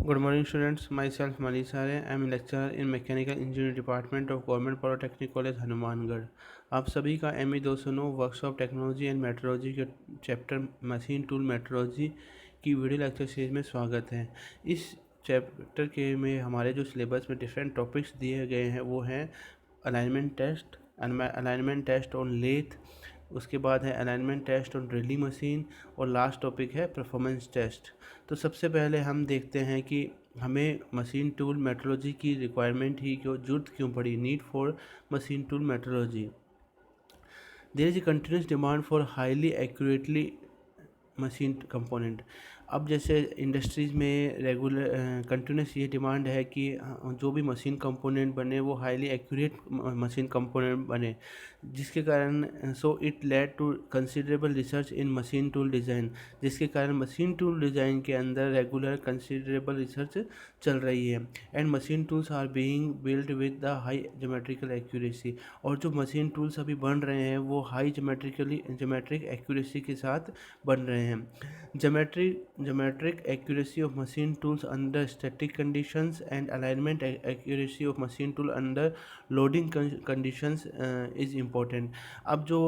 Good morning, students. Myself Mali Sare. I am a lecturer in Mechanical Engineering Department of Government Polytechnic College, Hanumangarh. आप सभी का ME 209 workshop technology and metrology के chapter machine tool metrology की video lecture series में स्वागत है। इस chapter के में हमारे जो सिलेबस में डिफरेंट टॉपिक्स दिए गए हैं वो हैं अलाइनमेंट टेस्ट ऑन लेथ, उसके बाद है alignment test on drilling machine और लास्ट टॉपिक है परफॉर्मेंस टेस्ट। तो सबसे पहले हम देखते हैं कि हमें मशीन टूल मेट्रोलॉजी की रिक्वायरमेंट ही क्यों जरूरत क्यों पड़ी, need for machine tool metrology. There is a continuous demand for highly accurately machine component. अब जैसे इंडस्ट्रीज़ में रेगुलर कंटिन्यूस ये डिमांड है कि जो भी मशीन कंपोनेंट बने वो हाईली एक्यूरेट मशीन कंपोनेंट बने, जिसके कारण so it led to considerable research in machine tool design, जिसके कारण मशीन टूल डिज़ाइन के अंदर रेगुलर कंसिडरेबल रिसर्च चल रही है। And machine tools are being build with the high geometrical accuracy, और जो मशीन टूल्स अभी बन रहे हैं वो हाई ज्योमेट्रिक एक्यूरेसी के साथ बन रहे हैं। Geometric accuracy of machine tools under static conditions and alignment accuracy of machine tool under loading conditions is important। अब जो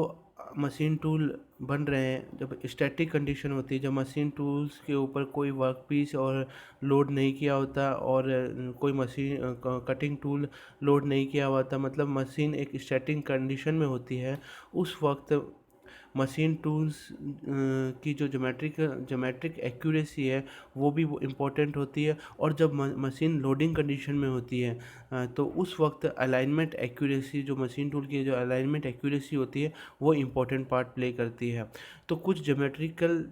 मशीन टूल बन रहे हैं, जब स्टैटिक कंडीशन होती है, जब मशीन टूल्स के ऊपर कोई वर्क पीस और लोड नहीं किया होता और कोई मशीन कटिंग टूल लोड नहीं किया होता, मतलब मशीन एक स्टैटिक कंडीशन में होती है, उस वक्त मशीन टूल्स की जो ज्योमेट्रिक एक्यूरेसी है वो भी इम्पोर्टेंट होती है। और जब मशीन लोडिंग कंडीशन में होती है तो उस वक्त अलाइनमेंट एक्यूरेसी, जो मशीन टूल की जो अलाइनमेंट एक्यूरेसी होती है वो इम्पोर्टेंट पार्ट प्ले करती है। तो कुछ ज्योमेट्रिकल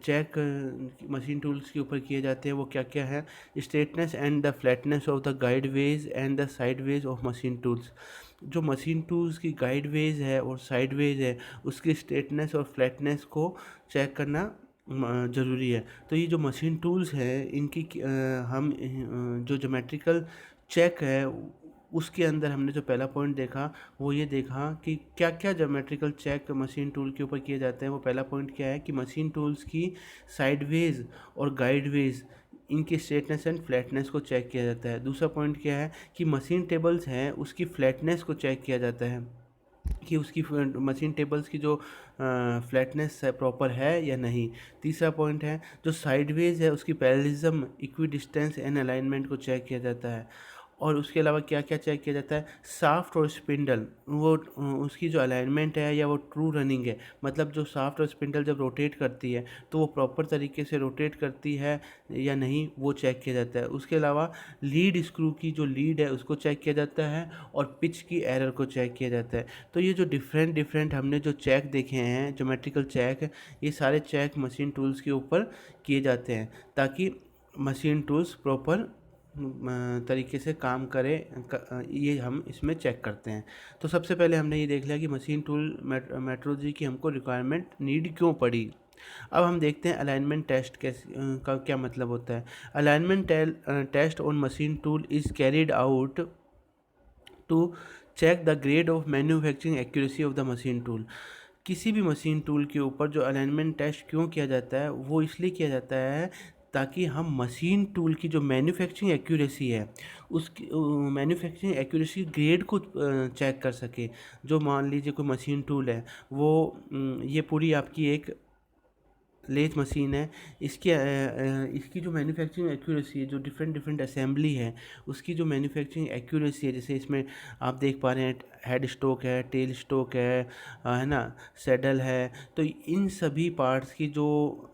चेक मशीन टूल्स के ऊपर किए जाते हैं, वो क्या क्या है? Straightness and the flatness of the guide ways and the side ways of machine tools. जो मशीन टूल्स की गाइड वेज है और साइड वेज है उसकी स्ट्रेटनेस और फ्लैटनेस को चेक करना ज़रूरी है। तो ये जो मशीन टूल्स हैं इनकी हम जो ज्योमेट्रिकल चेक है उसके अंदर हमने जो पहला पॉइंट देखा वो ये देखा कि क्या क्या ज्योमेट्रिकल चेक मशीन टूल के ऊपर किए जाते हैं। वो पहला पॉइंट क्या है कि मशीन टूल्स की साइडवेज और गाइडवेज इनकी स्ट्रेटनेस एंड फ्लैटनेस को चेक किया जाता है। दूसरा पॉइंट क्या है कि मशीन टेबल्स हैं उसकी फ्लैटनेस को चेक किया जाता है कि उसकी मशीन टेबल्स की जो फ्लैटनेस है प्रॉपर है या नहीं। तीसरा पॉइंट है जो साइडवेज है उसकी parallelism, equi distance and alignment को चेक किया जाता है। और उसके अलावा क्या क्या चेक किया जाता है? साफ्ट और स्पिंडल, वो उसकी जो अलाइनमेंट है या वो ट्रू रनिंग है, मतलब जो साफ्ट और स्पिंडल जब रोटेट करती है तो वो प्रॉपर तरीके से रोटेट करती है या नहीं, वो चेक किया जाता है। उसके अलावा लीड स्क्रू की जो लीड है उसको चेक किया जाता है और पिच की एरर को चेक किया जाता है। तो ये जो डिफरेंट हमने जो चेक देखे हैं ज्योमेट्रिकल चेक, ये सारे चेक मशीन टूल्स के ऊपर किए जाते हैं ताकि मशीन टूल्स प्रॉपर तरीके से काम करे, ये हम इसमें चेक करते हैं। तो सबसे पहले हमने ये देख लिया कि मशीन टूल मेट्रोलॉजी की हमको रिक्वायरमेंट नीड क्यों पड़ी। अब हम देखते हैं अलाइनमेंट टेस्ट कैसे का क्या मतलब होता है। Alignment test on machine tool is carried out to check the grade of manufacturing accuracy of the machine tool. किसी भी मशीन टूल के ऊपर जो अलाइनमेंट टेस्ट क्यों किया जाता है वो इसलिए किया जाता है ताकि हम मशीन टूल की जो मैन्युफैक्चरिंग एक्यूरेसी है उसकी मैन्युफैक्चरिंग एक्यूरेसी ग्रेड को चेक कर सके। जो मान लीजिए कोई मशीन टूल है वो ये पूरी आपकी एक लेथ मशीन है, इसकी जो मैन्युफैक्चरिंग एक्यूरेसी है, जो डिफरेंट असेंबली है उसकी जो मैन्युफैक्चरिंग एक्यूरेसी है, जैसे इसमें आप देख पा रहे हैं हेड स्टॉक है, टेल स्टॉक है ना, सैडल है, तो इन सभी पार्ट्स की जो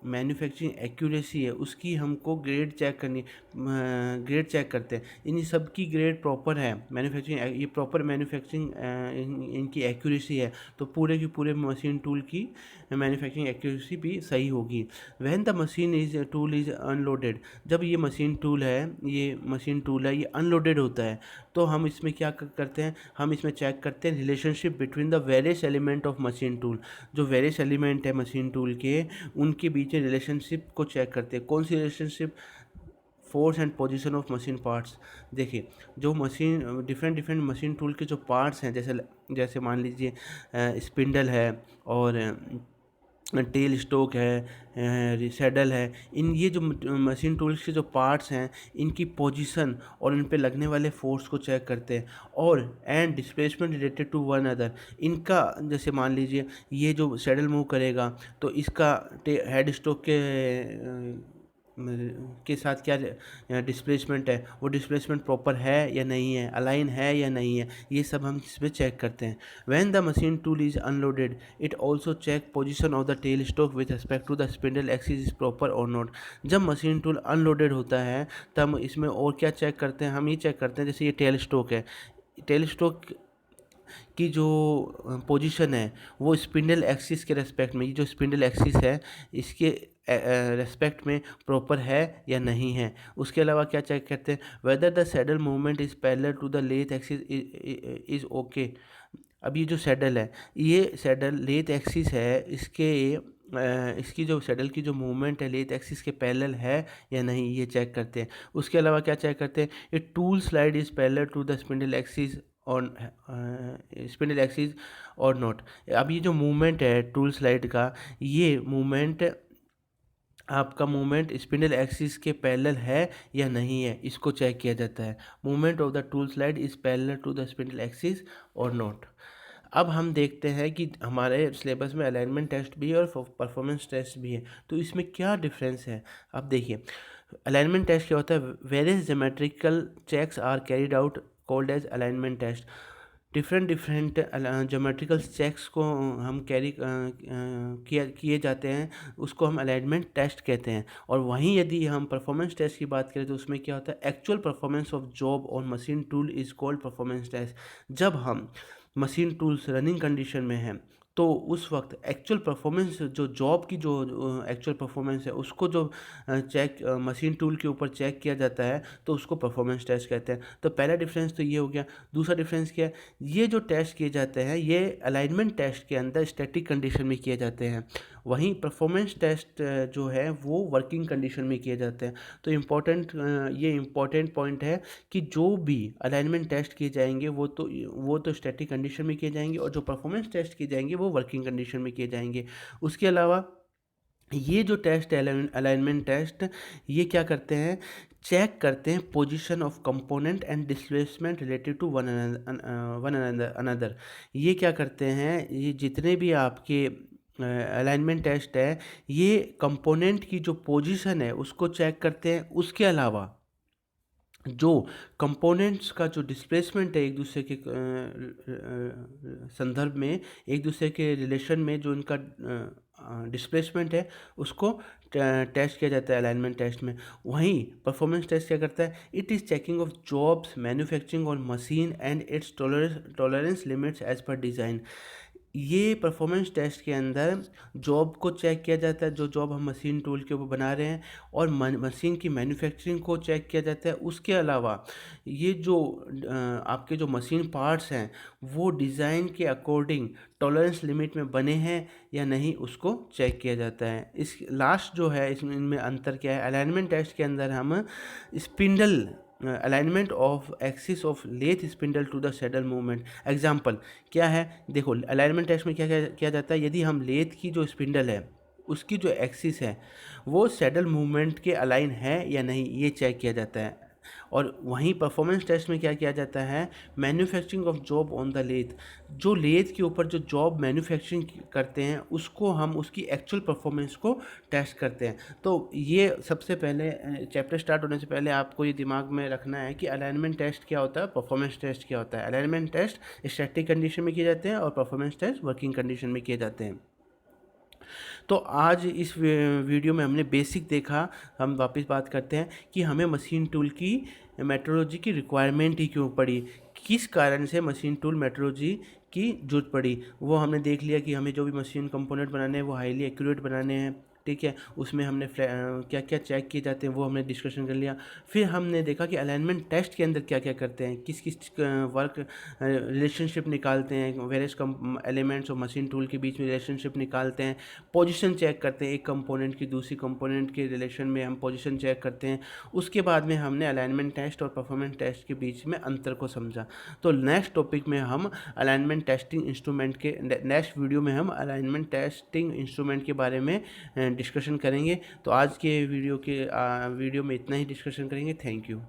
मैन्युफैक्चरिंग एक्यूरेसी है उसकी हमको ग्रेड चेक करनी, ग्रेड चेक करते हैं। इन सब की ग्रेड प्रॉपर है, मैन्युफैक्चरिंग ये प्रॉपर मैन्युफैक्चरिंग इनकी एक्यूरेसी है तो पूरे की पूरे मशीन टूल की मैन्युफैक्चरिंग एक्यूरेसी भी सही होगी। When the machine is tool is unloaded, जब ये मशीन टूल है ये अनलोडेड होता है तो हम इसमें क्या करते हैं, हम इसमें चेक करते हैं relationship between the various element of machine tool. जो वेरियस एलिमेंट है मशीन टूल के उनके बीच में रिलेशनशिप को चेक करते हैं। कौन सी relationship? Force and position of machine parts. देखिए जो मशीन डिफरेंट मशीन टूल के जो पार्ट्स हैं, जैसे जैसे मान लीजिए स्पिंडल है और टेल स्टोक है, सैडल है, इन ये जो मशीन टूल्स के जो पार्ट्स हैं इनकी पोजीशन और इन पे लगने वाले फोर्स को चेक करते हैं। और and displacement related to one other, इनका जैसे मान लीजिए ये जो सैडल मूव करेगा तो इसका हेड स्टोक के साथ क्या डिस्प्लेसमेंट है, वो डिस्प्लेसमेंट प्रॉपर है या नहीं है, अलाइन है या नहीं है, ये सब हम इसमें चेक करते हैं। When the machine tool is unloaded it also check position of the tail stock with respect to the spindle axis is proper और नॉट। जब मशीन टूल अनलोडेड होता है तब इसमें और क्या चेक करते हैं, हम ये चेक करते हैं जैसे ये टेल स्टॉक है, टेल स्टॉक की जो पोजीशन है वो स्पिंडल एक्सिस के रेस्पेक्ट में, ये जो स्पिंडल एक्सिस है इसके रेस्पेक्ट में प्रॉपर है या नहीं है। उसके अलावा क्या चेक करते हैं, whether the saddle movement is parallel to the lathe axis is okay. अब ये जो सैडल है, ये सैडल लेथ एक्सिस है, इसकी जो सैडल की जो मूवमेंट है लेथ एक्सिस के पैरेलल है या नहीं, ये चेक करते हैं। उसके अलावा क्या चेक करते हैं, ये tool slide is parallel to the spindle axis और स्पिंडल एक्सिस और नॉट। अब ये जो मूवमेंट है टूल स्लाइड का, ये मूवमेंट आपका मूवमेंट स्पिंडल एक्सिस के पैरेलल है या नहीं है, इसको चेक किया जाता है। Movement of the tool slide is parallel to the spindle axis और नॉट। अब हम देखते हैं कि हमारे सिलेबस में अलाइनमेंट टेस्ट भी है और परफॉर्मेंस टेस्ट भी है, तो इसमें क्या डिफरेंस है। अब देखिए अलाइनमेंट टेस्ट क्या होता है, various geometrical checks are carried out called as alignment test. Different geometrical checks को हम कैरी किए जाते हैं, उसको हम अलाइनमेंट टेस्ट कहते हैं। और वहीं यदि हम परफॉर्मेंस टेस्ट की बात करें तो उसमें क्या होता है, actual performance of job on machine tool is called performance test. जब हम मशीन टूल्स रनिंग कंडीशन में हैं तो उस वक्त एक्चुअल परफॉर्मेंस जो जॉब की जो एक्चुअल परफॉर्मेंस है उसको जो चेक मशीन टूल के ऊपर चेक किया जाता है तो उसको परफॉर्मेंस टेस्ट कहते हैं। तो पहला डिफरेंस तो ये हो गया। दूसरा डिफरेंस क्या है, ये जो टेस्ट किए जाते हैं ये अलाइनमेंट टेस्ट के अंदर स्टैटिक कंडीशन में किए जाते हैं, वहीं परफॉर्मेंस टेस्ट जो है वो वर्किंग कंडीशन में किए जाते हैं। तो ये इम्पॉर्टेंट पॉइंट है कि जो भी अलाइनमेंट टेस्ट किए जाएंगे वो तो स्टैटिक कंडीशन में किए जाएंगे और जो परफॉर्मेंस टेस्ट किए जाएंगे वो वर्किंग कंडीशन में किए जाएंगे। उसके अलावा ये जो टेस्ट है अलाइनमेंट टेस्ट, ये क्या करते हैं, चेक करते हैं position of component and displacement related to one another. ये क्या करते हैं, ये जितने भी आपके अलाइनमेंट टेस्ट है ये कंपोनेंट की जो पोजीशन है उसको चेक करते हैं। उसके अलावा जो कंपोनेंट्स का जो डिस्प्लेसमेंट है एक दूसरे के संदर्भ में, एक दूसरे के रिलेशन में जो इनका डिस्प्लेसमेंट है उसको टेस्ट किया जाता है अलाइनमेंट टेस्ट में। वहीं परफॉर्मेंस टेस्ट क्या करता है, it is checking of jobs manufacturing on machine and its tolerance limits as per design. ये परफॉर्मेंस टेस्ट के अंदर जॉब को चेक किया जाता है, जो जॉब हम मशीन टूल के ऊपर बना रहे हैं, और मशीन की मैन्युफैक्चरिंग को चेक किया जाता है। उसके अलावा ये जो आपके जो मशीन पार्ट्स हैं वो डिज़ाइन के अकॉर्डिंग टॉलरेंस लिमिट में बने हैं या नहीं उसको चेक किया जाता है। इस लास्ट जो है इसमें इनमें अंतर क्या है, अलाइनमेंट टेस्ट के अंदर हम spindle alignment of axis of lathe spindle to the saddle movement. Example क्या है, देखो अलाइनमेंट टेस्ट में क्या किया जाता है, यदि हम लेथ की जो स्पिंडल है उसकी जो एक्सिस है वो सैडल मूवमेंट के अलाइन है या नहीं ये चेक किया जाता है। और वहीं परफॉर्मेंस टेस्ट में क्या किया जाता है, manufacturing of job on the lathe, जो लेथ के ऊपर जो जॉब मैन्युफैक्चरिंग करते हैं उसको हम उसकी एक्चुअल परफॉर्मेंस को टेस्ट करते हैं। तो ये सबसे पहले चैप्टर स्टार्ट होने से पहले आपको ये दिमाग में रखना है कि अलाइनमेंट टेस्ट क्या होता है, परफॉर्मेंस टेस्ट क्या होता है। अलाइनमेंट टेस्ट स्टैटिक कंडीशन में किए जाते हैं और परफॉर्मेंस टेस्ट वर्किंग कंडीशन में किए जाते हैं। तो आज इस वीडियो में हमने बेसिक देखा। हम वापस बात करते हैं कि हमें मशीन टूल की मेट्रोलॉजी की रिक्वायरमेंट ही क्यों पड़ी, किस कारण से मशीन टूल मेट्रोलॉजी की जरूरत पड़ी। वो हमने देख लिया कि हमें जो भी मशीन कंपोनेंट बनाने हैं वो हाईली एक्यूरेट बनाने हैं, ठीक है। उसमें हमने क्या क्या चेक किए जाते हैं वो हमने डिस्कशन कर लिया। फिर हमने देखा कि अलाइनमेंट टेस्ट के अंदर क्या क्या करते हैं, किस किस वर्क रिलेशनशिप निकालते हैं, वेरियस एलिमेंट्स और मशीन टूल के बीच में रिलेशनशिप निकालते हैं, पोजीशन चेक करते हैं, एक कंपोनेंट की दूसरी कंपोनेंट के रिलेशन में हम पोजीशन चेक करते हैं। उसके बाद में हमने अलाइनमेंट टेस्ट और परफॉर्मेंस टेस्ट के बीच में अंतर को समझा। तो नेक्स्ट टॉपिक में हम अलाइनमेंट टेस्टिंग इंस्ट्रूमेंट के नेक्स्ट वीडियो में हम अलाइनमेंट टेस्टिंग इंस्ट्रूमेंट के बारे में डिस्कशन करेंगे। तो आज के वीडियो में इतना ही डिस्कशन करेंगे। Thank you.